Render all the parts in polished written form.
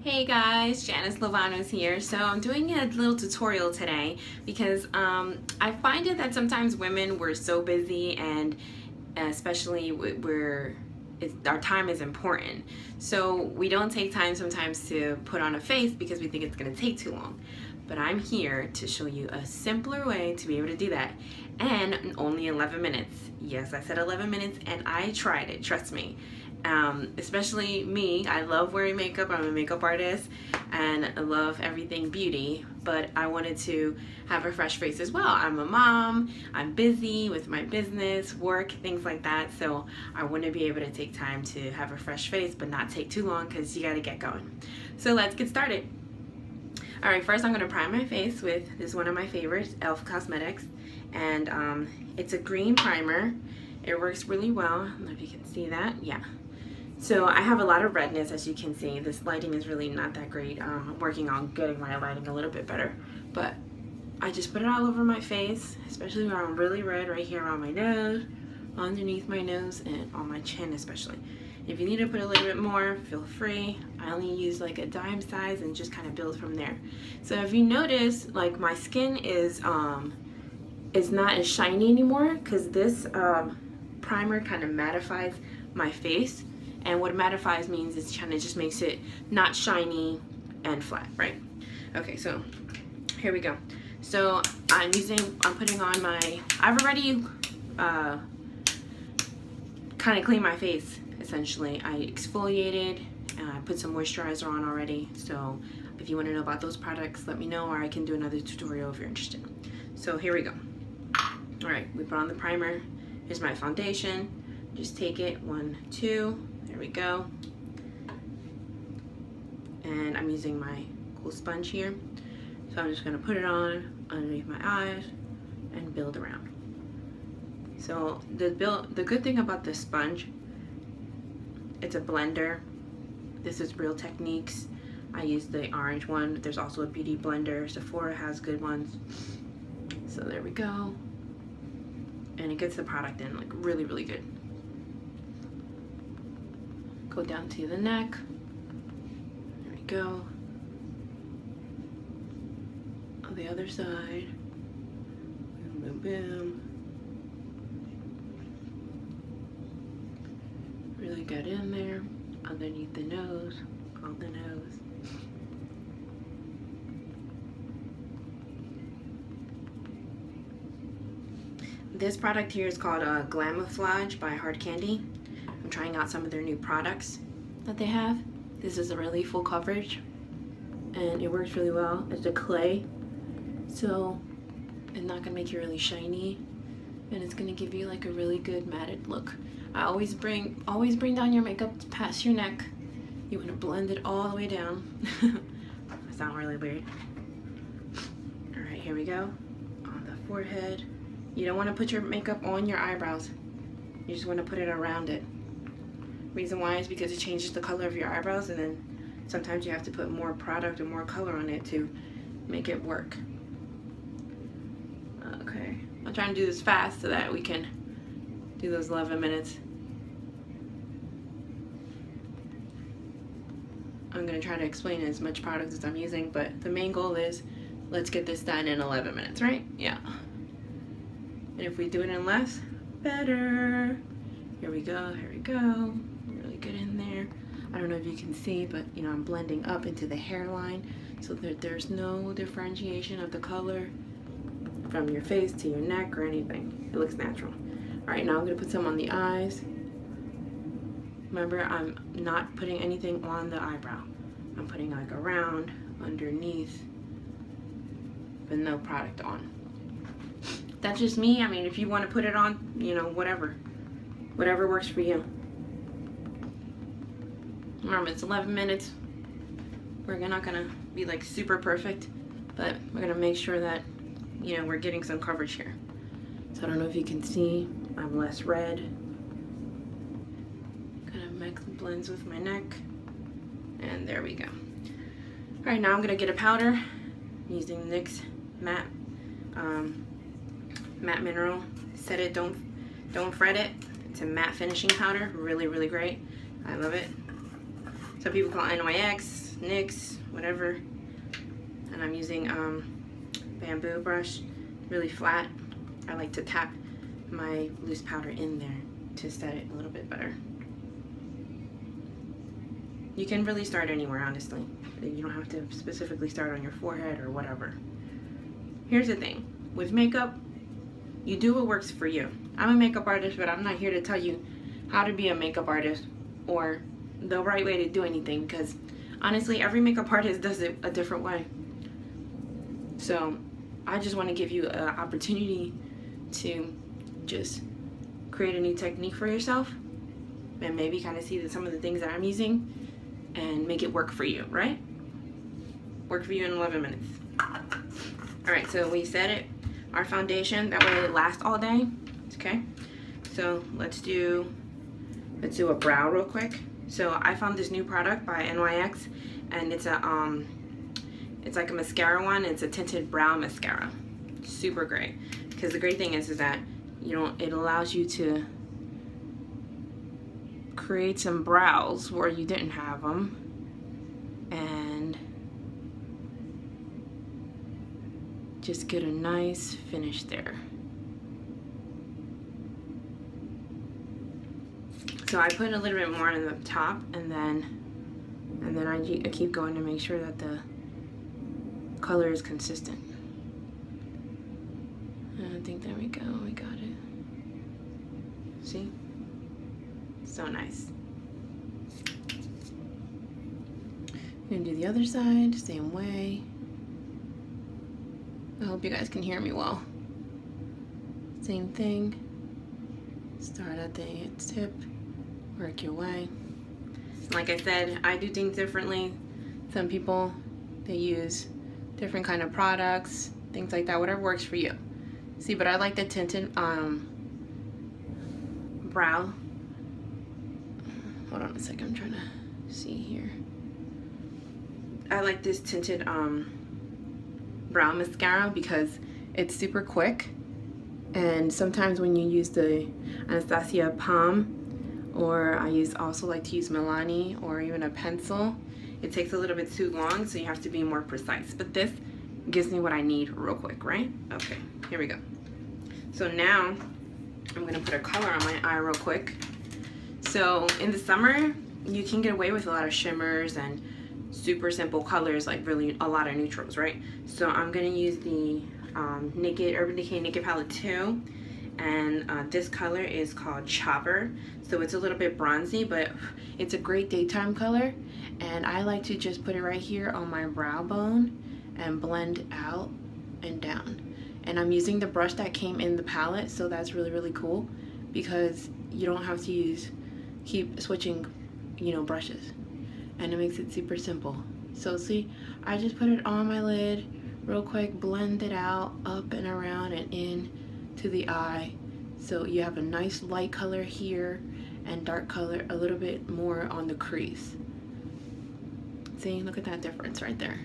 Hey guys, Janice Lovano's here. So I'm doing a little tutorial today because I find it that sometimes women, we're so busy, and especially our time is important. So we don't take time sometimes to put on a face because we think it's going to take too long. But I'm here to show you a simpler way to be able to do that, and in only 11 minutes. Yes, I said 11 minutes, and I tried it, trust me. Especially me, I love wearing makeup. I'm a makeup artist and I love everything beauty, but I wanted to have a fresh face as well. I'm a mom, I'm busy with my business, work, things like that, so I want to be able to take time to have a fresh face but not take too long because you got to get going. So let's get started. Alright, first I'm going to prime my face with this, one of my favorites, e.l.f. Cosmetics, and it's a green primer. It works really well. I don't know if you can see that. Yeah. So I have a lot of redness, as you can see. This lighting is really not that great. I'm working on getting my lighting a little bit better. But I just put it all over my face, especially where I'm really red, right here on my nose, underneath my nose, and on my chin especially. If you need to put a little bit more, feel free. I only use like a dime size and just kind of build from there. So if you notice, like my skin is not as shiny anymore because this primer kind of mattifies my face. And what mattifies means is kind of just makes it not shiny and flat, right? Okay, so here we go. So I'm putting on I've already kind of cleaned my face, essentially. I exfoliated and I put some moisturizer on already. So if you want to know about those products, let me know, or I can do another tutorial if you're interested. So here we go. All right, we put on the primer. Here's my foundation. Just take it, 1, 2, there we go. And I'm using my cool sponge here. So I'm just gonna put it on underneath my eyes and build around. So the good thing about this sponge, it's a blender. This is Real Techniques. I use the orange one. There's also a beauty blender. Sephora has good ones. So there we go. And it gets the product in like really, really good. Go down to the neck. There we go. On the other side. Boom, boom, boom. Really get in there. Underneath the nose. On the nose. This product here is called Glamouflage by Hard Candy. I'm trying out some of their new products that they have. This is a really full coverage and it works really well. It's a clay, so it's not gonna make you really shiny, and it's gonna give you like a really good matted look. I always bring down your makeup past your neck. You want to blend it all the way down. I sound really weird. All right, here we go. On the forehead. You don't want to put your makeup on your eyebrows. You just want to put it around it. Reason why is because it changes the color of your eyebrows, and then sometimes you have to put more product or more color on it to make it work. Okay, I'm trying to do this fast so that we can do those 11 minutes. I'm going to try to explain as much product as I'm using, but the main goal is let's get this done in 11 minutes, right? Yeah. And if we do it in less, better. Here we go, here we go. Really good in there. I don't know if you can see, but you know, I'm blending up into the hairline so that there's no differentiation of the color from your face to your neck or anything. It looks natural. All right, now I'm gonna put some on the eyes. Remember, I'm not putting anything on the eyebrow. I'm putting like around, underneath, but no product on. That's just me. I mean, if you want to put it on, you know, whatever works for you. Remember, it's 11 minutes. We're not gonna be like super perfect, but we're gonna make sure that, you know, we're getting some coverage here. So I don't know if you can see, I'm less red. Kind of mix and blends with my neck, and there we go. All right, now I'm gonna get a powder. I'm using NYX matte mineral. Set it, don't fret it. It's a matte finishing powder, really, really great. I love it. So Some people call it NYX, NYX, whatever. And I'm using bamboo brush, really flat. I like to tap my loose powder in there to set it a little bit better. You can really start anywhere, honestly. You don't have to specifically start on your forehead or whatever. Here's the thing, with makeup, you do what works for you. I'm a makeup artist, but I'm not here to tell you how to be a makeup artist or the right way to do anything, because honestly, every makeup artist does it a different way. So I just want to give you an opportunity to just create a new technique for yourself and maybe kind of see that some of the things that I'm using and make it work for you, right? Work for you in 11 minutes. All right, so we set it, our foundation, that way it lasts all day, okay? So let's do a brow real quick. So I found this new product by NYX, and it's like a mascara one. It's a tinted brow mascara. Super great, because the great thing is that it allows you to create some brows where you didn't have them, and just get a nice finish there. So I put a little bit more on the top, and then I keep going to make sure that the color is consistent. And I think there we go, we got it. See? So nice. I'm gonna do the other side, same way. I hope you guys can hear me well. Same thing. Start at the tip, work your way. Like I said, I do things differently. Some people, they use different kind of products, things like that, whatever works for you. See, but I like the tinted brow. Hold on a second, I'm trying to see here. I like this tinted brow mascara because it's super quick, and sometimes when you use the Anastasia Palm, or I also like to use Milani or even a pencil, it takes a little bit too long, so you have to be more precise. But this gives me what I need real quick, right? Okay, here we go. So now I'm gonna put a color on my eye real quick. So in the summer, you can get away with a lot of shimmers and super simple colors, like really a lot of neutrals, right? So I'm gonna use the Urban Decay Naked Palette 2, and this color is called Chopper. So it's a little bit bronzy, but it's a great daytime color, and I like to just put it right here on my brow bone and blend out and down. And I'm using the brush that came in the palette, so that's really, really cool, because you don't have to keep switching, brushes, and it makes it super simple. So see, I just put it on my lid real quick, blend it out up and around and in to the eye, so you have a nice light color here and dark color a little bit more on the crease. See, look at that difference right there.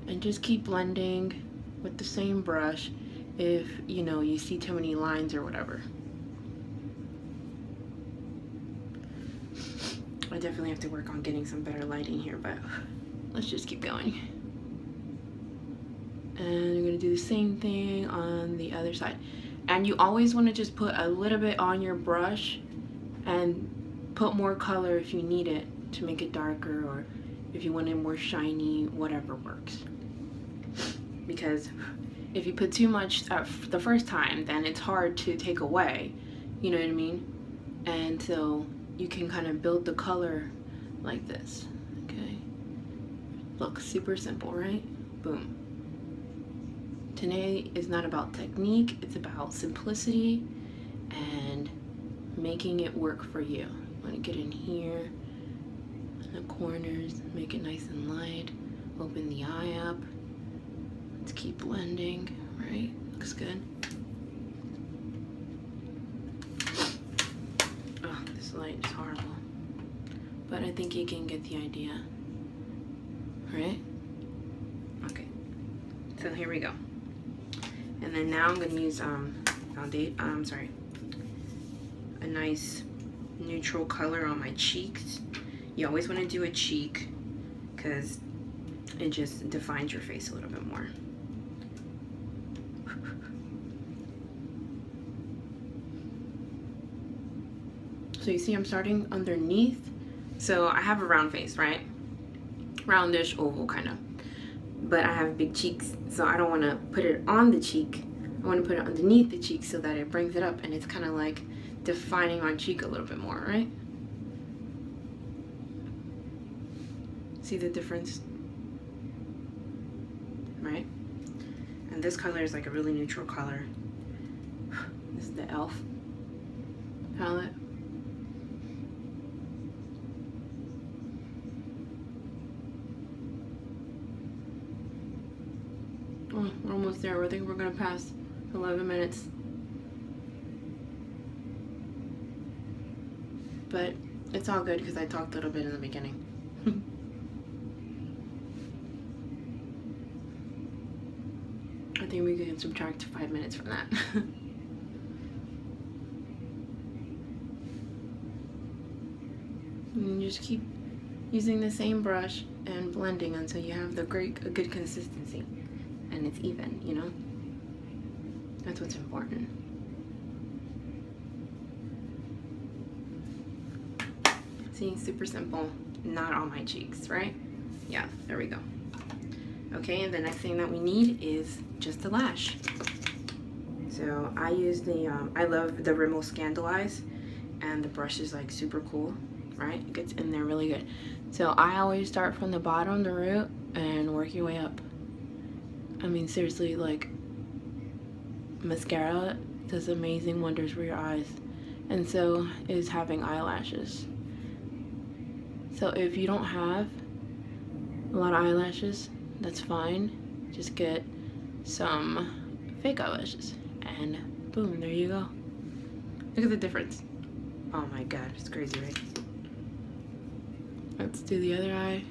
And just keep blending with the same brush if you see too many lines or whatever. I definitely have to work on getting some better lighting here, but let's just keep going. And you're gonna do the same thing on the other side. And you always want to just put a little bit on your brush and put more color if you need it to make it darker, or if you want it more shiny, whatever works. Because if you put too much the first time, then it's hard to take away, you know what I mean? And so you can kind of build the color like this, okay? Look, super simple, right? Boom. Today is not about technique, it's about simplicity and making it work for you. I'm gonna get in here, in the corners, make it nice and light, open the eye up. Let's keep blending, right? Looks good. Oh, this light is horrible. But I think you can get the idea, right? Okay, so here we go. And then now I'm going to use a nice neutral color on my cheeks. You always want to do a cheek because it just defines your face a little bit more. So you see I'm starting underneath. So I have a round face, right? Roundish, oval kind of. But I have big cheeks, so I don't want to put it on the cheek. I want to put it underneath the cheek so that it brings it up, and it's kind of like defining my cheek a little bit more, right? See the difference? Right? And this color is like a really neutral color. This is the e.l.f. palette. Oh, we're almost there. I think we're gonna pass 11 minutes. But it's all good because I talked a little bit in the beginning. I think we can subtract 5 minutes from that. And just keep using the same brush and blending until you have a good consistency and it's even, you know? That's what's important. See, super simple. Not on my cheeks, right? Yeah, there we go. Okay, and the next thing that we need is just a lash. So I use I love the Rimmel Scandalize, and the brush is like super cool, right? It gets in there really good. So I always start from the bottom, the root, and work your way up. I mean, seriously, like, mascara does amazing wonders for your eyes, and so is having eyelashes. So if you don't have a lot of eyelashes, that's fine. Just get some fake eyelashes, and boom, there you go. Look at the difference. Oh my god, it's crazy, right? Let's do the other eye.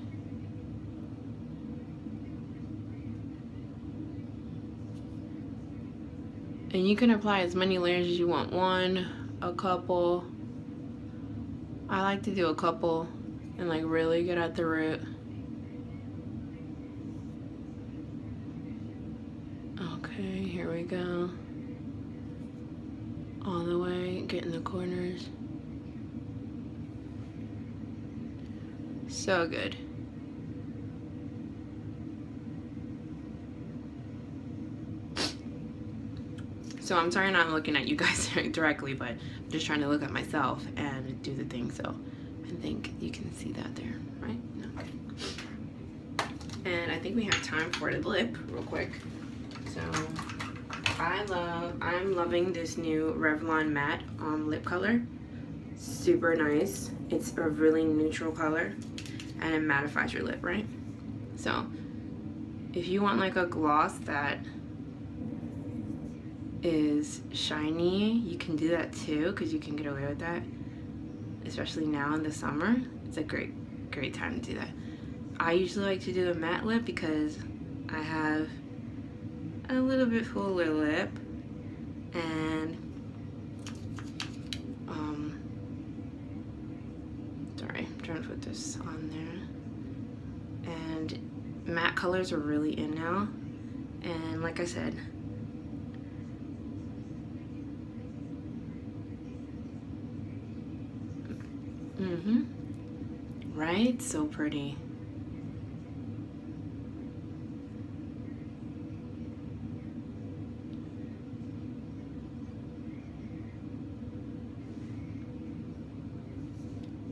And you can apply as many layers as you want. One, a couple. I like to do a couple and like really get at the root. Okay, here we go. All the way, get in the corners. So good. So I'm sorry not looking at you guys directly, but I'm just trying to look at myself and do the thing. So I think you can see that there, right? Okay. And I think we have time for the lip real quick. So I'm loving this new Revlon matte lip color. Super nice. It's a really neutral color and it mattifies your lip, right? So if you want like a gloss that is shiny, you can do that too, because you can get away with that, especially now in the summer. It's a great time to do that. I usually like to do a matte lip because I have a little bit fuller lip, and sorry, I'm trying to put this on there. And matte colors are really in now, and like I said, right? So pretty.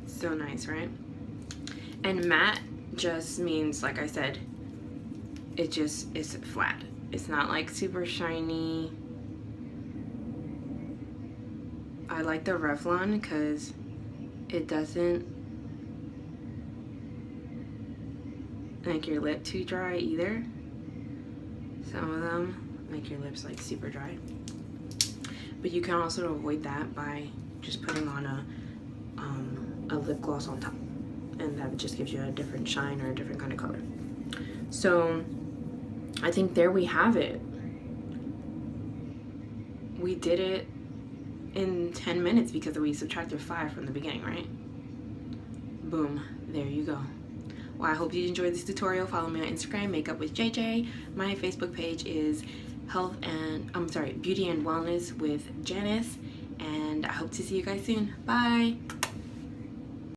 So nice, right? And matte just means, like I said, it just is flat. It's not like super shiny. I like the Revlon because it doesn't make your lip too dry either. Some of them make your lips like super dry, but you can also avoid that by just putting on a lip gloss on top, and that just gives you a different shine or a different kind of color. So I think there we have it. We did it in 10 minutes because we subtracted 5 from the beginning, right? Boom. there you go. Well, I hope you enjoyed this tutorial. Follow me on Instagram, Makeup with JJ. My Facebook page is Beauty and Wellness with Janice. And I hope to see you guys soon. Bye.